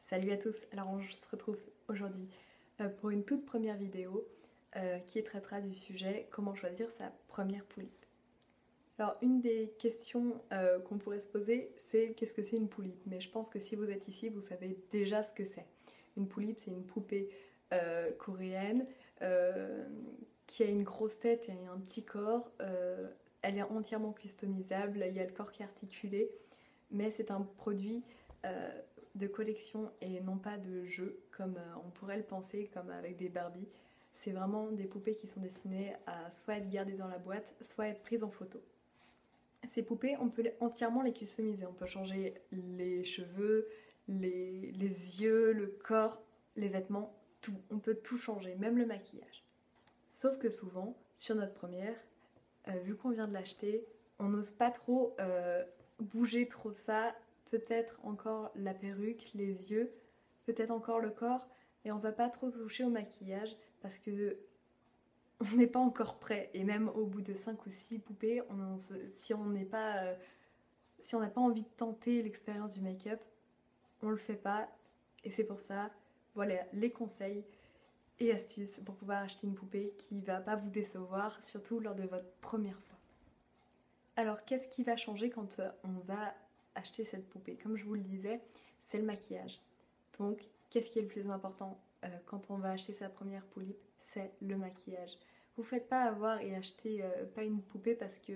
Salut à tous, alors on se retrouve aujourd'hui pour une toute première vidéo qui traitera du sujet comment choisir sa première poulippe. Alors une des questions qu'on pourrait se poser, c'est qu'est-ce que c'est une poulippe? Mais je pense que si vous êtes ici, vous savez déjà ce que c'est. Une poulippe, c'est une poupée coréenne qui a une grosse tête et un petit corps. Elle est entièrement customisable, il y a le corps qui est articulé, mais c'est un produit de collection et non pas de jeu comme on pourrait le penser, comme avec des Barbie. C'est vraiment des poupées qui sont destinées à soit être gardées dans la boîte, soit être prises en photo. Ces poupées, on peut entièrement les customiser. On peut changer les cheveux, les yeux, le corps, les vêtements, tout. On peut tout changer, même le maquillage. Sauf que souvent, sur notre première, vu qu'on vient de l'acheter, on n'ose pas trop bouger trop ça. Peut-être encore la perruque, les yeux, peut-être encore le corps, et on va pas trop toucher au maquillage parce que on n'est pas encore prêt. Et même au bout de 5 ou 6 poupées, si on n'est pas, si on n'a pas envie de tenter l'expérience du make-up, on le fait pas. Et c'est pour ça, voilà les conseils et astuces pour pouvoir acheter une poupée qui va pas vous décevoir, surtout lors de votre première fois. Alors qu'est-ce qui va changer quand on va acheter cette poupée? Comme je vous le disais, c'est le maquillage. Donc qu'est-ce qui est le plus important quand on va acheter sa première poulippe? C'est le maquillage. Vous ne faites pas avoir et acheter pas une poupée parce que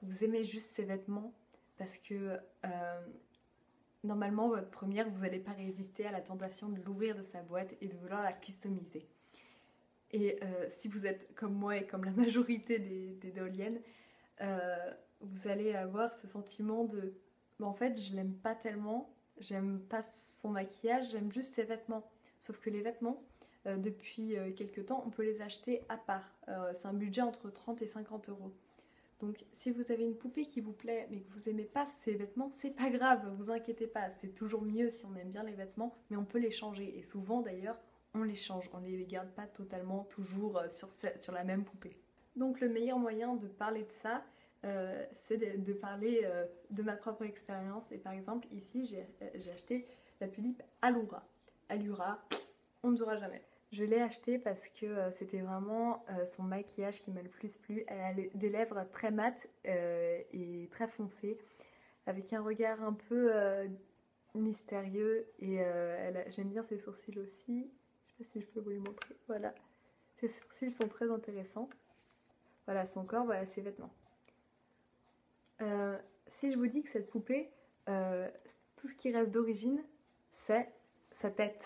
vous aimez juste ses vêtements, parce que normalement votre première, vous n'allez pas résister à la tentation de l'ouvrir de sa boîte et de vouloir la customiser. Et si vous êtes comme moi et comme la majorité des doliennes, vous allez avoir ce sentiment de en fait je l'aime pas tellement, j'aime pas son maquillage, j'aime juste ses vêtements. Sauf que les vêtements, depuis quelques temps, on peut les acheter à part. C'est un budget entre 30 et 50 euros. Donc si vous avez une poupée qui vous plaît mais que vous aimez pas ses vêtements, c'est pas grave, vous inquiétez pas, c'est toujours mieux si on aime bien les vêtements, mais on peut les changer. Et souvent d'ailleurs, on les change, on les garde pas totalement toujours sur la même poupée. Donc le meilleur moyen de parler de ça, c'est de parler de ma propre expérience. Et par exemple, ici, j'ai acheté la poulippe Allura. Allura, on ne saura jamais. Je l'ai acheté parce que c'était vraiment son maquillage qui m'a le plus plu. Elle a des lèvres très mates et très foncées, avec un regard un peu mystérieux. Et j'aime bien ses sourcils aussi. Je sais pas si je peux vous les montrer. Voilà. Ses sourcils sont très intéressants. Voilà son corps, voilà ses vêtements. Si je vous dis que cette poupée, tout ce qui reste d'origine, c'est sa tête.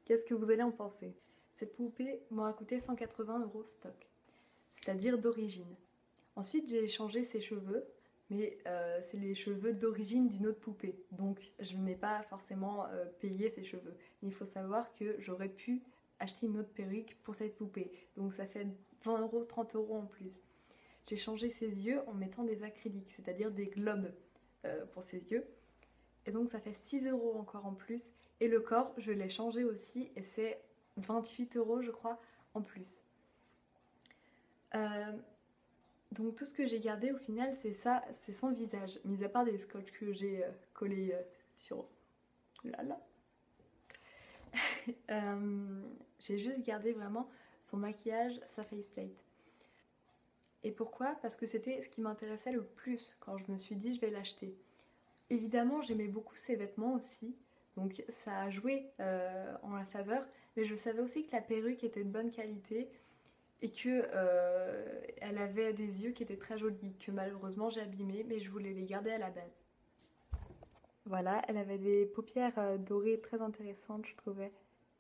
Qu'est-ce que vous allez en penser? Cette poupée m'aura coûté 180 euros stock, c'est-à-dire d'origine. Ensuite, j'ai changé ses cheveux, mais c'est les cheveux d'origine d'une autre poupée. Donc, je n'ai pas forcément payé ses cheveux. Mais il faut savoir que j'aurais pu acheter une autre perruque pour cette poupée. Donc, ça fait 20 euros, 30 euros en plus. J'ai changé ses yeux en mettant des acryliques, c'est-à-dire des globes pour ses yeux. Et donc ça fait 6 euros encore en plus. Et le corps, je l'ai changé aussi et c'est 28 euros je crois en plus. Donc tout ce que j'ai gardé au final c'est ça, c'est son visage. Mis à part des scotch que j'ai collés sur... Là. J'ai juste gardé vraiment son maquillage, sa faceplate. Et pourquoi? Parce que c'était ce qui m'intéressait le plus quand je me suis dit je vais l'acheter. Évidemment, j'aimais beaucoup ses vêtements aussi, donc ça a joué en la faveur, mais je savais aussi que la perruque était de bonne qualité et que elle avait des yeux qui étaient très jolis, que malheureusement j'ai abîmés, mais je voulais les garder à la base. Voilà, elle avait des paupières dorées très intéressantes, je trouvais,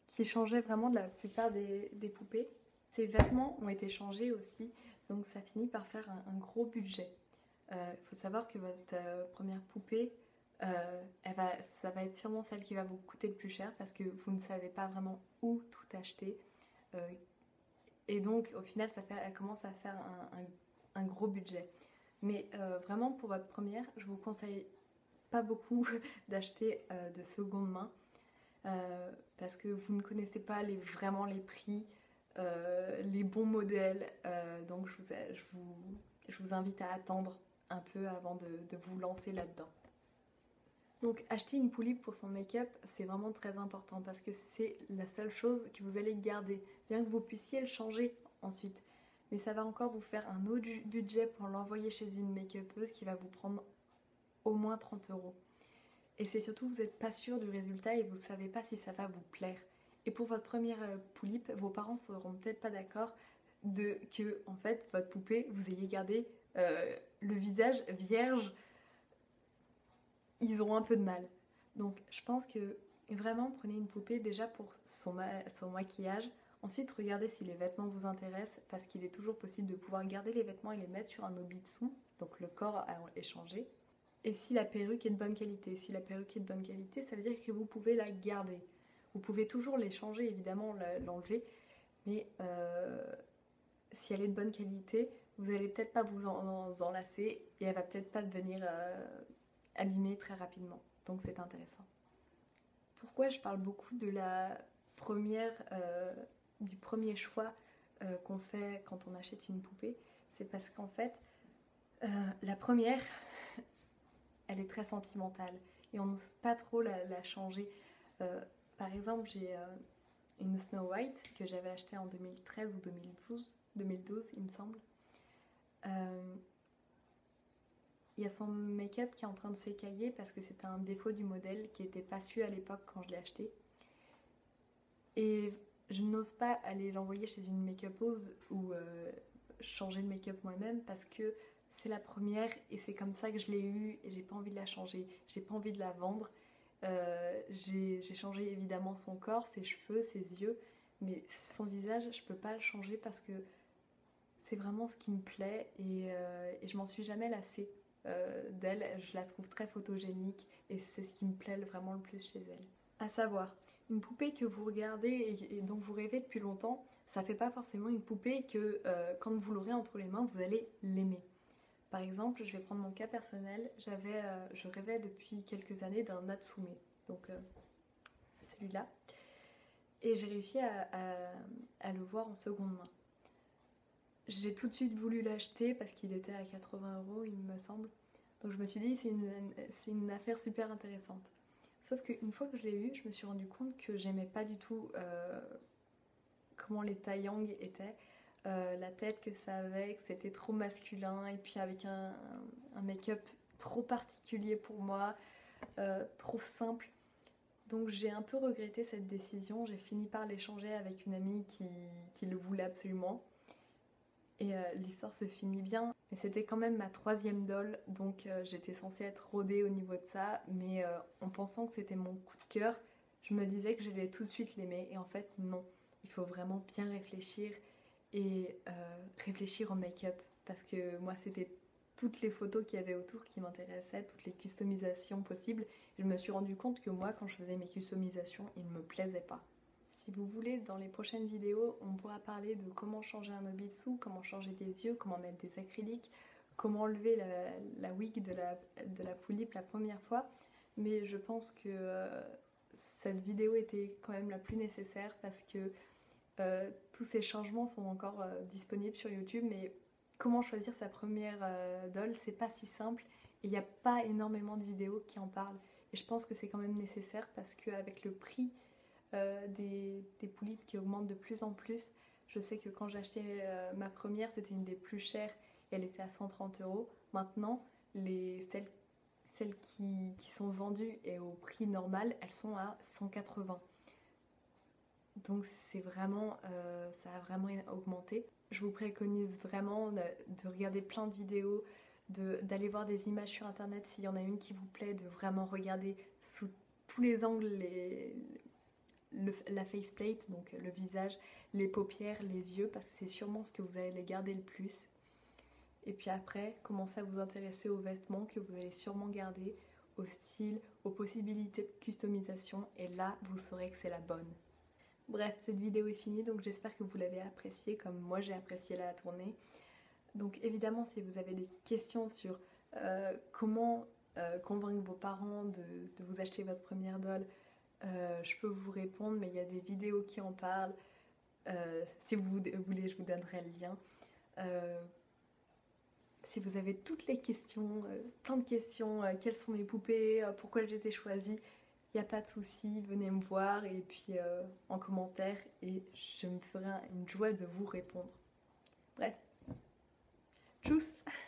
qui changeaient vraiment de la plupart des poupées. Ses vêtements ont été changés aussi, donc ça finit par faire un gros budget. Faut savoir que votre première poupée, ça va être sûrement celle qui va vous coûter le plus cher parce que vous ne savez pas vraiment où tout acheter. Et donc au final, elle commence à faire un gros budget. Mais vraiment pour votre première, je vous conseille pas beaucoup d'acheter de seconde main parce que vous ne connaissez pas vraiment les prix, les bons modèles. Donc je vous invite à attendre un peu avant de vous lancer là-dedans. Donc acheter une poulie pour son make-up, c'est vraiment très important parce que c'est la seule chose que vous allez garder, bien que vous puissiez le changer ensuite. Mais ça va encore vous faire un autre budget pour l'envoyer chez une make-upeuse qui va vous prendre au moins 30 €. Et c'est surtout vous n'êtes pas sûr du résultat et vous ne savez pas si ça va vous plaire. Et pour votre première poulipe, vos parents seront peut-être pas d'accord de que en fait votre poupée vous ayez gardé le visage vierge. Ils auront un peu de mal. Donc je pense que vraiment prenez une poupée déjà pour son maquillage. Ensuite regardez si les vêtements vous intéressent parce qu'il est toujours possible de pouvoir garder les vêtements et les mettre sur un obit-dessous. Donc le corps est changé. Et si la perruque est de bonne qualité. Si la perruque est de bonne qualité, ça veut dire que vous pouvez la garder. Vous pouvez toujours les changer, évidemment, l'enlever. Mais si elle est de bonne qualité, vous n'allez peut-être pas vous en enlacer et elle va peut-être pas devenir abîmée très rapidement. Donc c'est intéressant. Pourquoi je parle beaucoup de la première, du premier choix qu'on fait quand on achète une poupée? C'est parce qu'en fait, la première, elle est très sentimentale et on n'ose pas trop la changer. Par exemple, j'ai une Snow White que j'avais achetée en 2013 ou 2012 il me semble. Il y a son make-up qui est en train de s'écailler parce que c'était un défaut du modèle qui n'était pas su à l'époque quand je l'ai acheté. Et je n'ose pas aller l'envoyer chez une make-upeuse ou changer le make-up moi-même parce que c'est la première et c'est comme ça que je l'ai eue et j'ai pas envie de la changer, j'ai pas envie de la vendre. J'ai changé évidemment son corps, ses cheveux, ses yeux, mais son visage, je peux pas le changer parce que c'est vraiment ce qui me plaît et je m'en suis jamais lassée d'elle. Je la trouve très photogénique et c'est ce qui me plaît vraiment le plus chez elle. À savoir, une poupée que vous regardez et dont vous rêvez depuis longtemps, ça fait pas forcément une poupée que quand vous l'aurez entre les mains, vous allez l'aimer. Par exemple, je vais prendre mon cas personnel, je rêvais depuis quelques années d'un Natsume, donc celui-là, et j'ai réussi à le voir en seconde main. J'ai tout de suite voulu l'acheter parce qu'il était à 80 € il me semble, donc je me suis dit c'est une affaire super intéressante. Sauf qu'une fois que je l'ai eu, je me suis rendu compte que j'aimais pas du tout comment les taillangs étaient. La tête que ça avait, que c'était trop masculin et puis avec un make-up trop particulier pour moi, trop simple. Donc j'ai un peu regretté cette décision, j'ai fini par l'échanger avec une amie qui le voulait absolument. Et l'histoire se finit bien, mais c'était quand même ma 3e doll, donc j'étais censée être rodée au niveau de ça, mais en pensant que c'était mon coup de cœur, je me disais que j'allais tout de suite l'aimer, et en fait non, il faut vraiment bien réfléchir et réfléchir au make-up parce que moi c'était toutes les photos qu'il y avait autour qui m'intéressaient, toutes les customisations possibles. Je me suis rendu compte que moi quand je faisais mes customisations, ils ne me plaisaient pas. Si vous voulez, dans les prochaines vidéos, on pourra parler de comment changer un obit-dessous, comment changer des yeux, comment mettre des acryliques, comment enlever la wig de la poulipe la première fois. Mais je pense que cette vidéo était quand même la plus nécessaire parce que tous ces changements sont encore disponibles sur YouTube, mais comment choisir sa première doll, c'est pas si simple et il n'y a pas énormément de vidéos qui en parlent. Et je pense que c'est quand même nécessaire parce qu'avec le prix des poulipes qui augmentent de plus en plus, je sais que quand j'ai acheté ma première, c'était une des plus chères et elle était à 130 €. Maintenant, celles qui sont vendues et au prix normal, elles sont à 180 €. Donc c'est vraiment, ça a vraiment augmenté. Je vous préconise vraiment de regarder plein de vidéos, d'aller voir des images sur internet s'il y en a une qui vous plaît, de vraiment regarder sous tous les angles la faceplate, donc le visage, les paupières, les yeux, parce que c'est sûrement ce que vous allez garder le plus. Et puis après, commencez à vous intéresser aux vêtements que vous allez sûrement garder, au style, aux possibilités de customisation, et là, vous saurez que c'est la bonne. Bref, cette vidéo est finie, donc j'espère que vous l'avez appréciée comme moi j'ai apprécié la tourner. Donc évidemment, si vous avez des questions sur comment convaincre vos parents de vous acheter votre première doll, je peux vous répondre, mais il y a des vidéos qui en parlent. Si vous voulez, je vous donnerai le lien. si vous avez toutes les questions, plein de questions, quelles sont mes poupées, pourquoi je les ai choisies, il n'y a pas de souci, venez me voir et puis en commentaire et je me ferai une joie de vous répondre. Bref, tchuss!